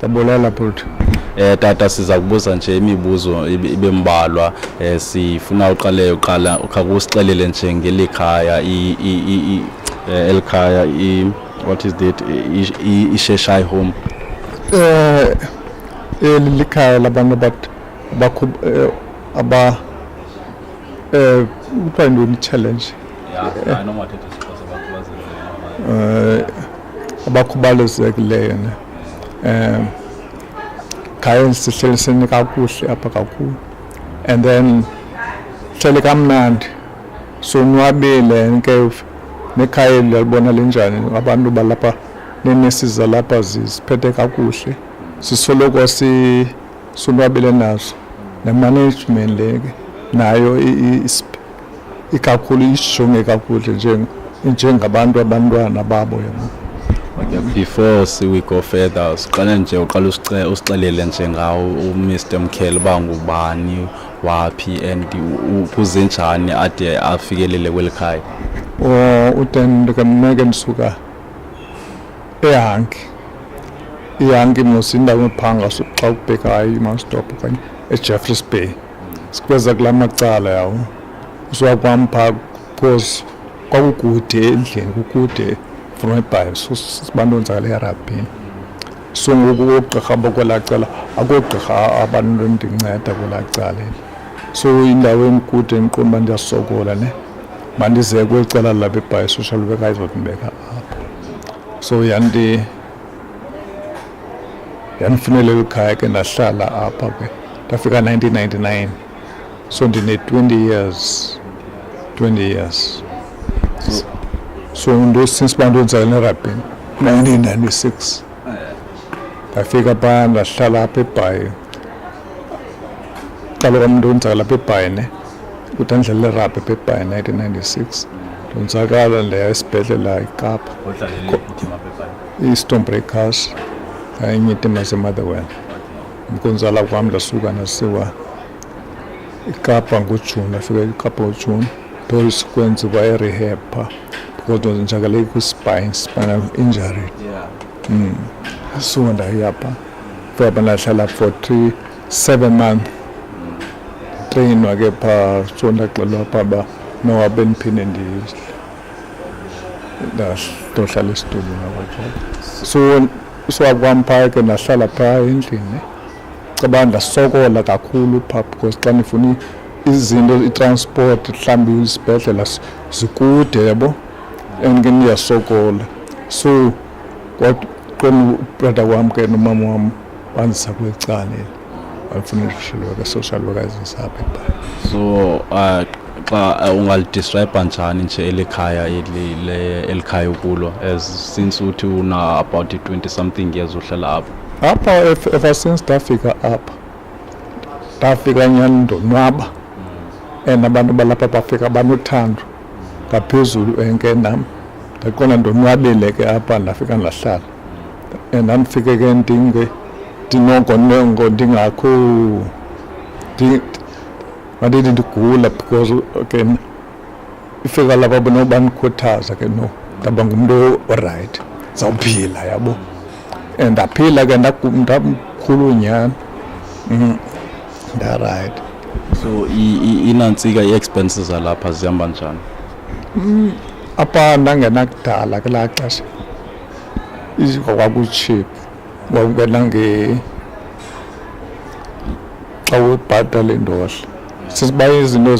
Tabulela bhuti. Tata siza kubuza nje imibuzo ibembalwa sifuna uqala ukusixelele nje ngelikhaya elikhaya what is that Cheshire Home Elikhaya labantu find any challenge. I know what it is Abakhubazekileyo ne. Khaya sihlalisene kakuhle apha kakhulu. And then hlele kamnandi sonwabile ke nekhaya liyabona lenjani abantu balapha nenesiza lapha zisiphethe kakuhle sisoloko sonwabile nazo nemanagement leke nayo ikakhulu isjonge kakuhle njengabantu abantwana babo yabo. Before we go further siqala nje uqala usixelele nje ngawo uMr Mkhele bangubani waphi and uphuze njani ade afikelele kwelikhaya. Uten kamneke nisuka ehangi mosindawo ephanga xa ubhekayo imastop okanye eJeffreys Bay sikweza kula macala yawo usokwampa because kwakukude endlini kukude from eBhayi sibantu onzakale erabhini so ngoku ugqirha bokwelaa cala akugqirha abantu endinceda kwelaa cala so indawo enkkude endiqonda uba ndiyasokola ne mandize kweli cala lapha eBhayi social worker izondibeka apho so yandifunela ikhaya ke ndahlala apha ke ndafika 1999 so ndine 20 years so ndo since bantu onzakale erabhini 1996 ndafika phaa ndahlala apha eBhayi qala kwamntu onzakala apha eBhayi ne kuthi andidlala irabhi apha eBhayi 1996 ndonzakala ndaya esibhedlela eKapa i-Stonebreakers enye itima zeMotherwell ukunzala kwam ndasuka ndasiwa eKapa ngoJuni ndafika eKapa ngoJuni nto sikwenziwa erehab because ndonzakale spinal injury so ndayapha fika ndahlala for 7 months trainwa ke phaa so ndaxelwa phaa uba nowabe ndiphinde ndohlala esitulweni so akwam phaa ke ndahlala phaa endlini caba ndasokola kakhulu phaa because xa ndifuna izinto itransport mhlawumbi isibhedlela zikude yabo and ke ndiyasokola so kwaqona ubrother wam ke nomama wam bandisa kwecala wafuna social workers apha eBhayi. So xa ungalidescribe njani nje elikhaya elikhaya ukulo as since uthi una about 20 something years uhlala apha ever since ndafika apha ndafika nyani ndonwaba and abantu balapha bafika banothando ngaphezulu enke nam ndaqona ndonwabile ke apha ndafika ndahlala and ndandifike ke ndinongonongo ndingakho mandithi ndigula because again ifika lapha bandikhuthaza ke no ndaba ngumntu orayithi zawuphila yabo and ndaphila ke ndamkhulu nyani ndarayithi. So inantsika i-expenses zalapha zihamba njani? Apha ndangenakudala kulaa xesha kwakucheap kwakungena xa ubhatala indohla sisiba izinto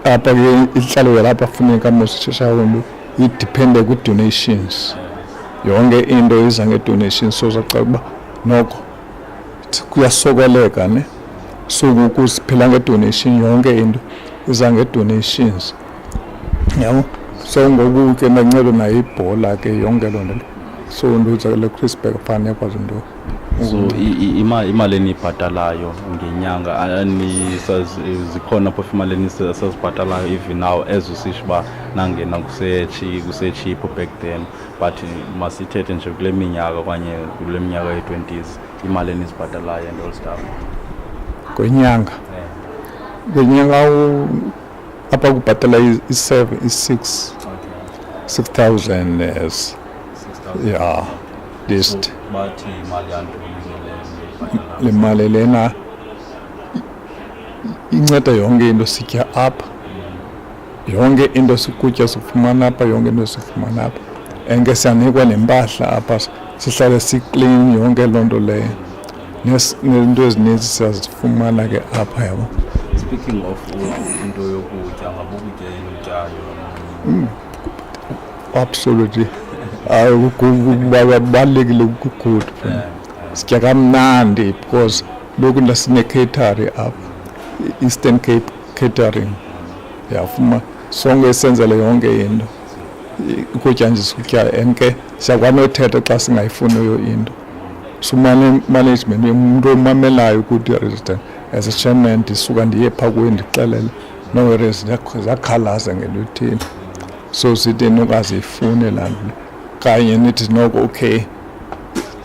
apha ke inhlalo yalapha funeka mos Cheshire Home idiphende ku-donations yonke into iza nge-donations so zacaba uba noko kuyasokoleka ne so ngoku siphila nge-donation yonke into iza nge-donations yabo so ngoku ke ndancedwa nayo ibhola ke yonke loo nto so ndozakele Chrisberg fane yakwazi into. So imali enibhatalayo ngenyanga zikhona phofu imali enisazibhatalayo even now as usisho uba nangena kuse-cheap back then but masithethe nje kule minyaka okanye kule minyaka ye-20s imali enizibhatalayo and all stuff ngenyanga apha kubhatala i-6,000 yeah least bathi imali yantoni le mali lena inceda yonke into sitya apha, yonke into sikutya sifumana apha, yonke into sifumana apha, enke siyanikwa nempahla apha sihlale siklin, yonke loo nto leyo nento ezininzi siyazifumana ke apha yabo. Speaking of into yokutya, ngabukutya enutyayo. Absolutely. Kubalulekile ukugood. Sitya kamnandi because loku ndasine-catering apha, Eastern Cape Catering. Yafuma sonke esenzele yonke into. Ukutya nje sikutya enke siyakwanothetha xa singayifuniyo into. Sumane management umuntu omamelayo ukuthi resident as a chairman ndisuka ndiye phaa kuye ndixelele no resident zakhalaza ngento ethile. So sithi nokazifune laa nto kanye nithi noko okay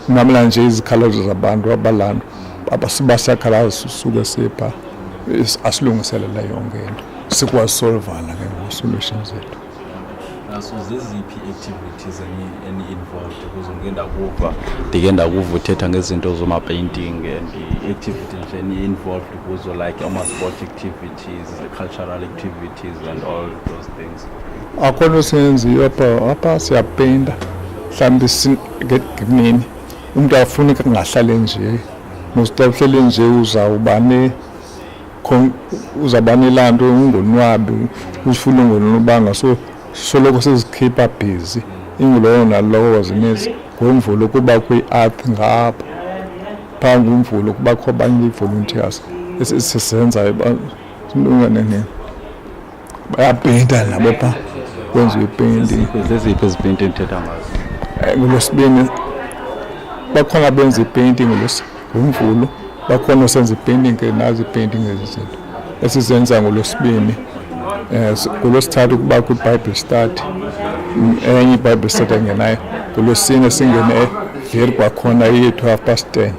mamela nje izikhalazo zabantu abalantu abasibasakhalazo suke sepha asilungiselela yonke into sikwasolvana ke ngo-solutions zethu. So zeziphi activities any involved because ndike ndakuva uthetha ngezinto zoma-painting and i-activities any involved kuzo like ama-sport activities, cultural activities and all those things? Akho nto siyenziyo apha siyapeyinta mhlawumbi ngemini umntu afuneka kungahlali nje nosta uhleli nje uzawuba nelaa nto ungonwabi ufuna ungonwabanga so soloko sizikhipha busy ingulowo nalowo zininzi ngomvulo kuba kwi-art ngapha phaa ngumvulo kubakho abanye ii-volunteers esisenzayo bayapeyinta nabo phaa kwenziwa ipainting. Zeziphi izipainting ndithetha ngazo? NgoLwesibini bakhona benza ipainting ngomvulo, bakhona osenza ipainting ke nazo ipainting ezizinto esizenza ngoLwesibini. NgoLwesithathu kubakho i-Bible study, enye i-Bible study engenayo. NgoLwesine singene veri kwakhona iyi-10:30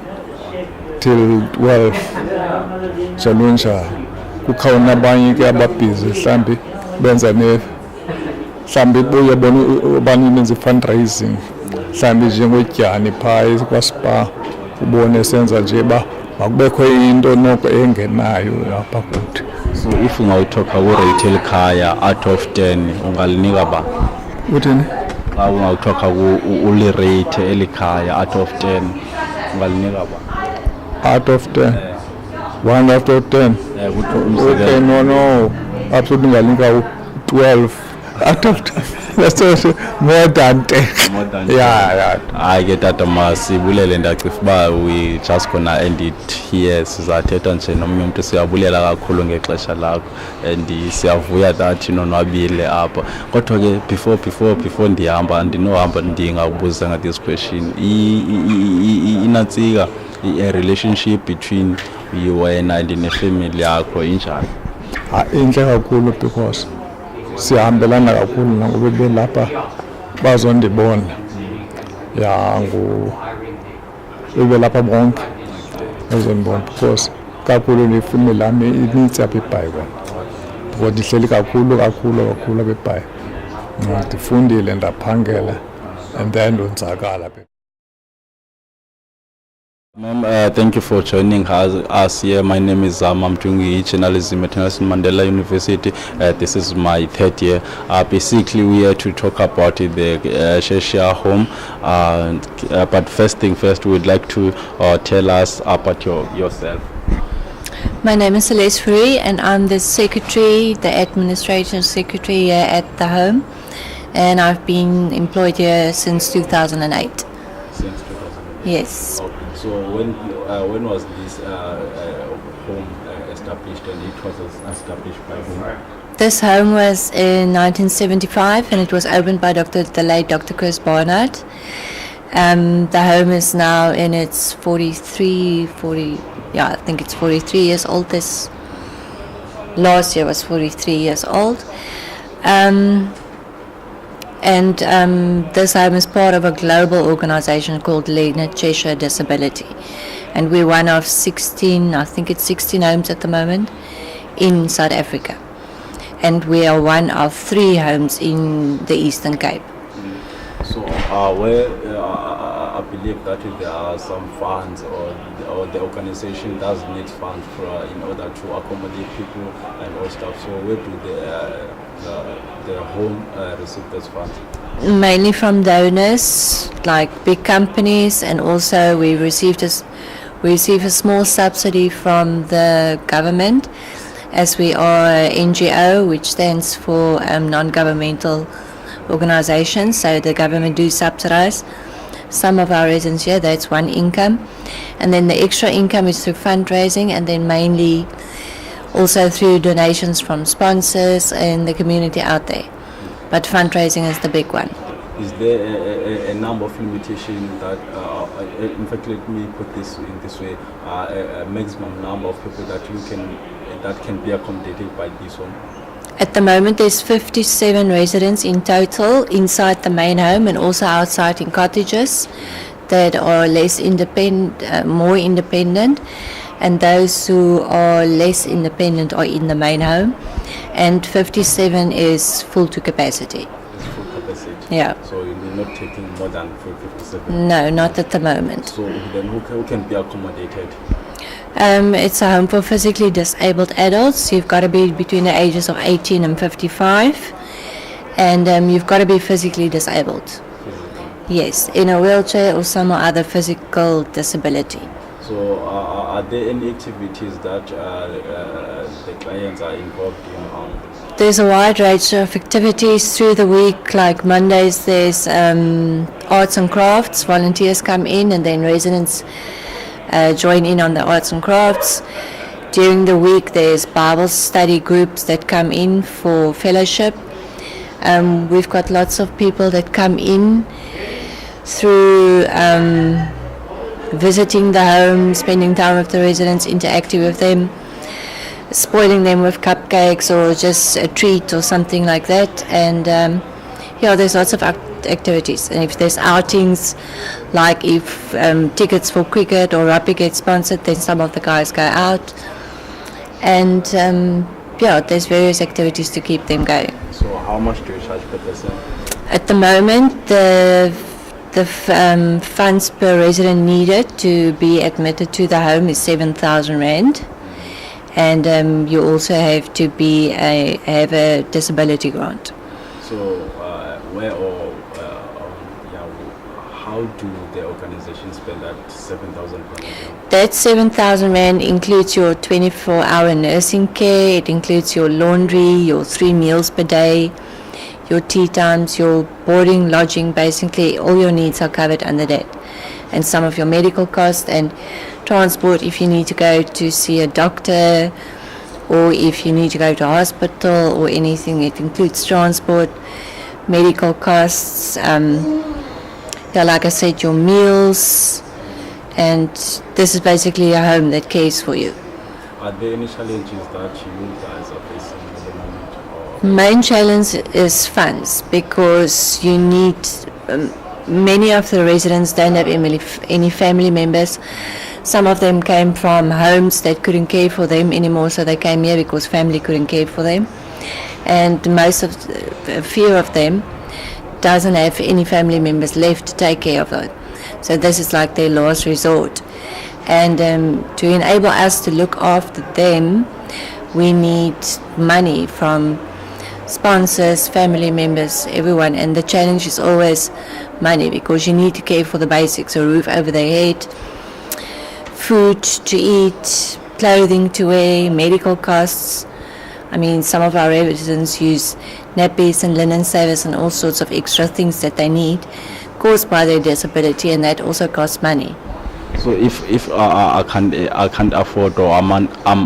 till 12 njalo njalo. Kukhona abanye ke ababhizi mhlawumbi benza mhlawumbi buye bona nenza i-fundraising mhlawumbi njengotyani phaa kwaSpa ubone senza nje makubekho into noko engenayo apha kuthi. So if ungawuthoka ku-rate elikhaya out of 10 ungalinika ba? Uthini? Xa ungawuthoka uli-rate elikhaya out of 10 ungalinika ba? Out of 10? 1 out of 10? Okay, no, absolutely ngalinika 12 out of 10. That's more than 10. More than 10. Yeah. I get that masibulele ndacifa uba we just gonna end it here. Sizathetha nje nomnye umuntu siyabulela kakhulu ngexesha lakho and siyavuya that nonwabile apha kodwa ke before ndihamba ndinohamba ndingabuza this question inatsika a relationship between wena and nefamily yakho injani? Intle kakhulu because sihambelana kakhulu nangoba belapha bazondibona belapha bonke bazondibona because kakhulu nefamily yami inintsi apha eBhayi kona because ndihleli kakhulu apha eBhayi ndifundile ndaphangela and then ndonzakala. Ma'am, thank you for joining us here. My name is I'm doing journalism at Nelson Mandela University. This is my 3rd year. Basically, we are here to talk about the Cheshire Home. But first thing first, we would like to tell us about yourself. My name is Celeste Fourie and I'm the secretary, the administration secretary here at the home. And I've been employed here since 2008. Since 2008? Yes. Okay. So when was this home established, and it was established by whom? This home was in 1975 and it was opened by the late Dr. Chris Barnard. The home is now in its 43 years old. This last year was 43 years old. And this home is part of a global organization called Cheshire Disability. And we're one of 16 homes at the moment in South Africa. And we are one of 3 homes in the Eastern Cape. So where believe that there are some funds or the organization does need funds in order to accommodate people and all stuff. So where do the home receive those funds? Mainly from donors, like big companies, and also we receive a small subsidy from the government, as we are a NGO, which stands for non-governmental organizations. So the government do subsidize some of our residents here. That's one income, and then the extra income is through fundraising, and then mainly also through donations from sponsors and the community out there. But fundraising is the big one. Is there a number of limitations that, in fact, let me put this in this way, a maximum number of people that can be accommodated by this home? At the moment, there's 57 residents in total inside the main home and also outside in cottages that are less independent, more independent, and those who are less independent are in the main home, and 57 is full to capacity. It's full capacity. Yeah. So you're not taking more than 57? No, not at the moment. So then who can be accommodated? It's a home for physically disabled adults. You've got to be between the ages of 18 and 55, and you've got to be physically disabled. Yes, in a wheelchair or some other physical disability. So are there any activities that the clients are involved in? There's a wide range of activities through the week. Like Mondays, there's arts and crafts. Volunteers come in, and then residents join in on the arts and crafts. During the week, there's Bible study groups that come in for fellowship. We've got lots of people that come in through visiting the home, spending time with the residents, interacting with them, spoiling them with cupcakes or just a treat or something like that. And there's lots of activities. And if there's outings, like if tickets for cricket or rugby get sponsored, then some of the guys go out. And there's various activities to keep them going. So how much do you charge per person? At the moment, the funds per resident needed to be admitted to the home is 7,000 rand, and you also have to have a disability grant. So how do the organization spend that 7,000 rand? That 7,000 rand includes your 24-hour nursing care. It includes your laundry, your 3 meals per day, your tea times, your boarding, lodging. Basically all your needs are covered under that, and some of your medical costs and transport if you need to go to see a doctor or if you need to go to a hospital or anything. It includes transport, medical costs, like I said, your meals, and this is basically a home that cares for you. Are there any challenges that you guys are facing at the moment? Main challenge is funds, because you need, many of the residents don't have any family members. Some of them came from homes that couldn't care for them anymore, so they came here because family couldn't care for them. And a few of them doesn't have any family members left to take care of them. So this is like their last resort. And to enable us to look after them, we need money from sponsors, family members, everyone. And the challenge is always money, because you need to care for the basics: a roof over their head, food to eat, clothing to wear, medical costs. I mean, some of our residents use nappies and linen savers and all sorts of extra things that they need caused by their disability, and that also costs money. So if I can't afford, or I'm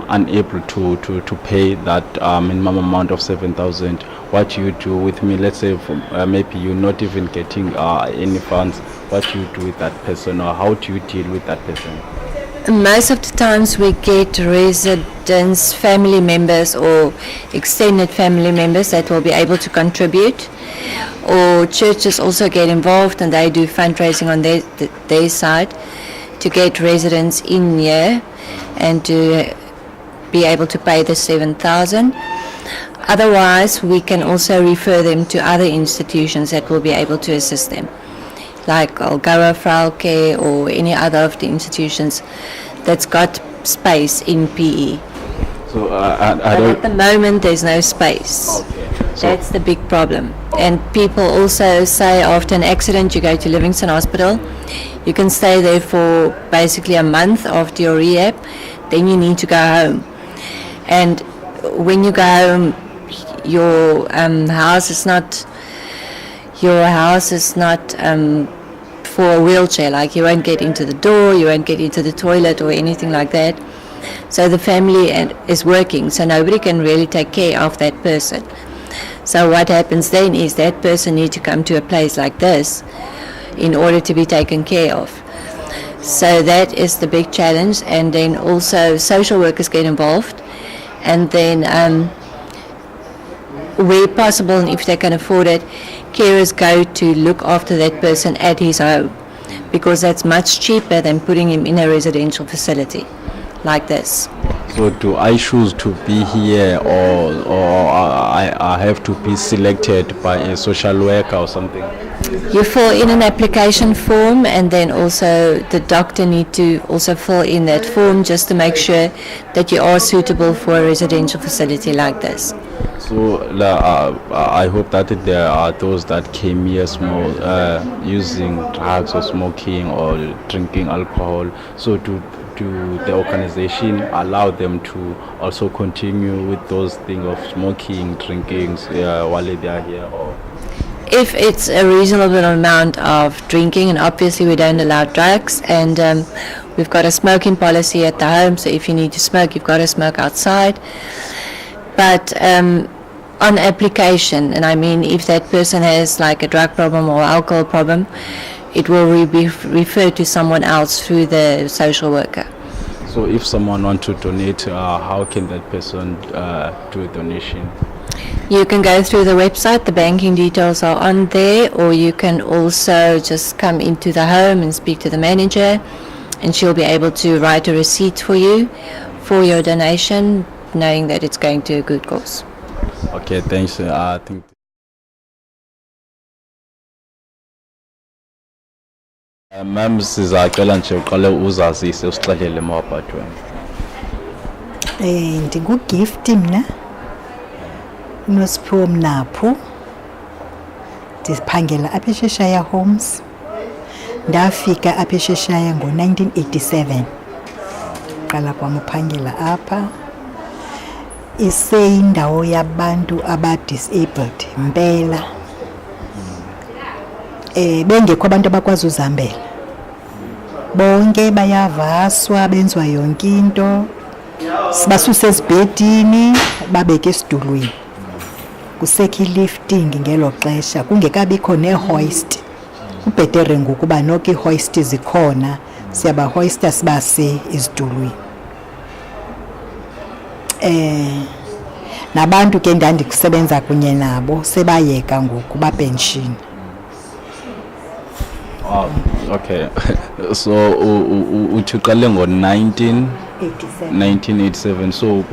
unable to pay that minimum amount of 7,000, what do you do with me? Let's say maybe you're not even getting any funds. What do you do with that person, or how do you deal with that person? Most of the times we get residents, family members or extended family members that will be able to contribute, or churches also get involved and they do fundraising on their side to get residents in here and to be able to pay the 7,000. Otherwise, we can also refer them to other institutions that will be able to assist them. like Algoa Frau Care or any other of the institutions that's got space in PE. So But at the moment, there's no space. That's the big problem. And people also say after an accident, you go to Livingston Hospital. You can stay there for basically a month after your rehab. Then you need to go home. And when you go home, your house is not for a wheelchair. Like, you won't get into the door, you won't get into the toilet or anything like that. So the family is working, so nobody can really take care of that person. So what happens then is that person needs to come to a place like this in order to be taken care of. So that is the big challenge. And then also social workers get involved, and then where possible and if they can afford it, carers go to look after that person at his home, because that's much cheaper than putting him in a residential facility like this. So do I choose to be here, or I have to be selected by a social worker or something? You fill in an application form, and then also the doctor need to also fill in that form just to make sure that you are suitable for a residential facility like this. So I hope that there are those that came here using drugs or smoking or drinking alcohol. So do the organization allow them to also continue with those things of smoking, drinking while they are here? Or? If it's a reasonable amount of drinking, and obviously we don't allow drugs, and we've got a smoking policy at the home, so if you need to smoke, you've got to smoke outside. But on application, and I mean if that person has like a drug problem or alcohol problem, it will be referred to someone else through the social worker. So if someone wants to donate, how can that person do a donation? You can go through the website, the banking details are on there, or you can also just come into the home and speak to the manager, and she'll be able to write a receipt for you for your donation, knowing that it's going to a good cause. Okay, thanks. I think Ma'am, sizacela nje uqale uzazise usixelele mawaphathwe. Ndingugift mina uNosipho Mnapho, ndiphangela apha eCheshire Homes. Ndafika apha eCheshire ngo-1987. Qala kwam uphangela apha. Iseyindawo yabantu aba-disabled mpela. Bengekho abantu abakwazi uzihambela. Bonke bayavaswa, benziwa yonke into. Sibasuse esibhedini, babeke esidulweni. Kusekho lifting ngelo xesha, kungekabikho ne-hoist. Kubhetere ngokuba noko ii-hoist zikhona, siyabahoista sibase ezidulweni. Nabantu ke ndandikusebenza kunye nabo sebayeka ngoku bapenshini. Okay. So uqale ngo-1987. So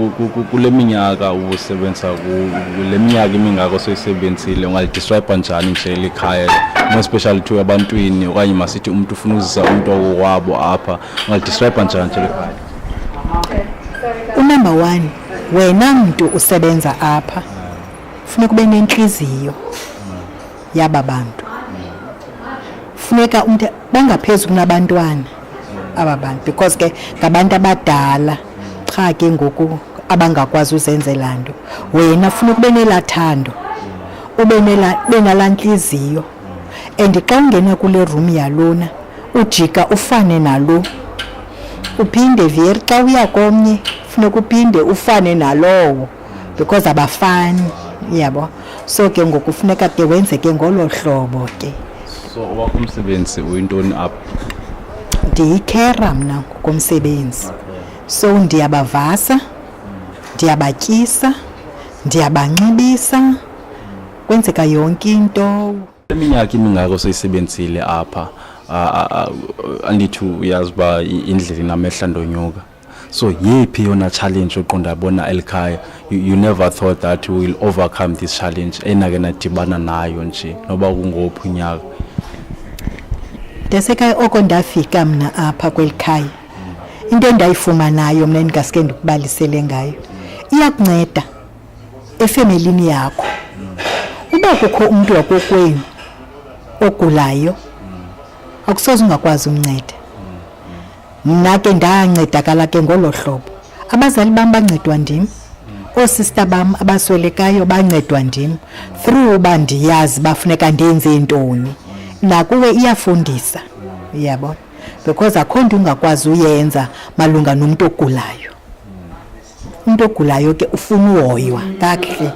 kule minyaka usebenza kule minyaka imingako soyisebenzile, ungalidescribe njani nje likhaya, more especially to abantwini okanye masithi umuntu ufuna uzisa umuntu wabo apha, ungalidescribe njani nje likhaya? Number 1, wena mntu usebenza apha funeka ube nenhliziyo yaba bantu. Funeka umuntu bangaphezulu kunabantwana aba bantu, because ke ngabantu abadala cha ke ngoku abangakwazi uzenzela nto. Wena funeka ube nelathando, ube nalantliziyo, and xa ungena kule room yalona ujika ufane nalo, uphinde veri xa uya komnye funeka uphinde ufane nalowo, because abafani, yabo. So ke ngoku funeka ke wenze ke ngolo hlobo ke. So wakumsebenzi uyintoni apha? Ndiyikhera mna ngokomsebenzi. So ndiyabavasa, ndiyabatyisa, ndiyabanxibisa, kwenzeka yonke into. Iminyaka imingako soyisebenzile apha, andithi uyazi uba indlela inamehla ndonyuka. So yiphi yona challenge oqonda bona elikhaya you never thought that you will overcome this challenge enake nadibana nayo nje noba kungophi unyaka? Ndeseka oko ndafika mna apha kwelikhaya. Into endayifumanayo mna endingaske ndikubalisele ngayo. Iyakunceda efemelini yakho. Uba kukho umuntu wakokwenu ogulayo akusoze ungakwazi umnceda. Mna ke ndancedakala ke ngolo hlobo. Abazali bam bancedwa ndim. Oosista bam abaswelekayo bancedwa ndim. Through uba ndiyazi bafuneka ndenze intoni. Nakuwe iyafundisa. Uyabona? Because akho nto ungakwazi uyenza malunga nomuntu ogulayo. Umuntu ogulayo ke ufuna uhoywa kakuhle.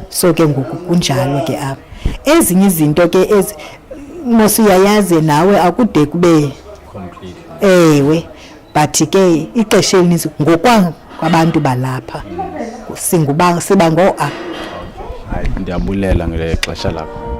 So ke ngoku kunjalo ke apha. Ezinye izinto ke mosiyayazi nawe akude kube ewe but ke ixesha elininzi ngokwabantu balapha siba ngo-a. Ndiyabulela ngele xesha lakho.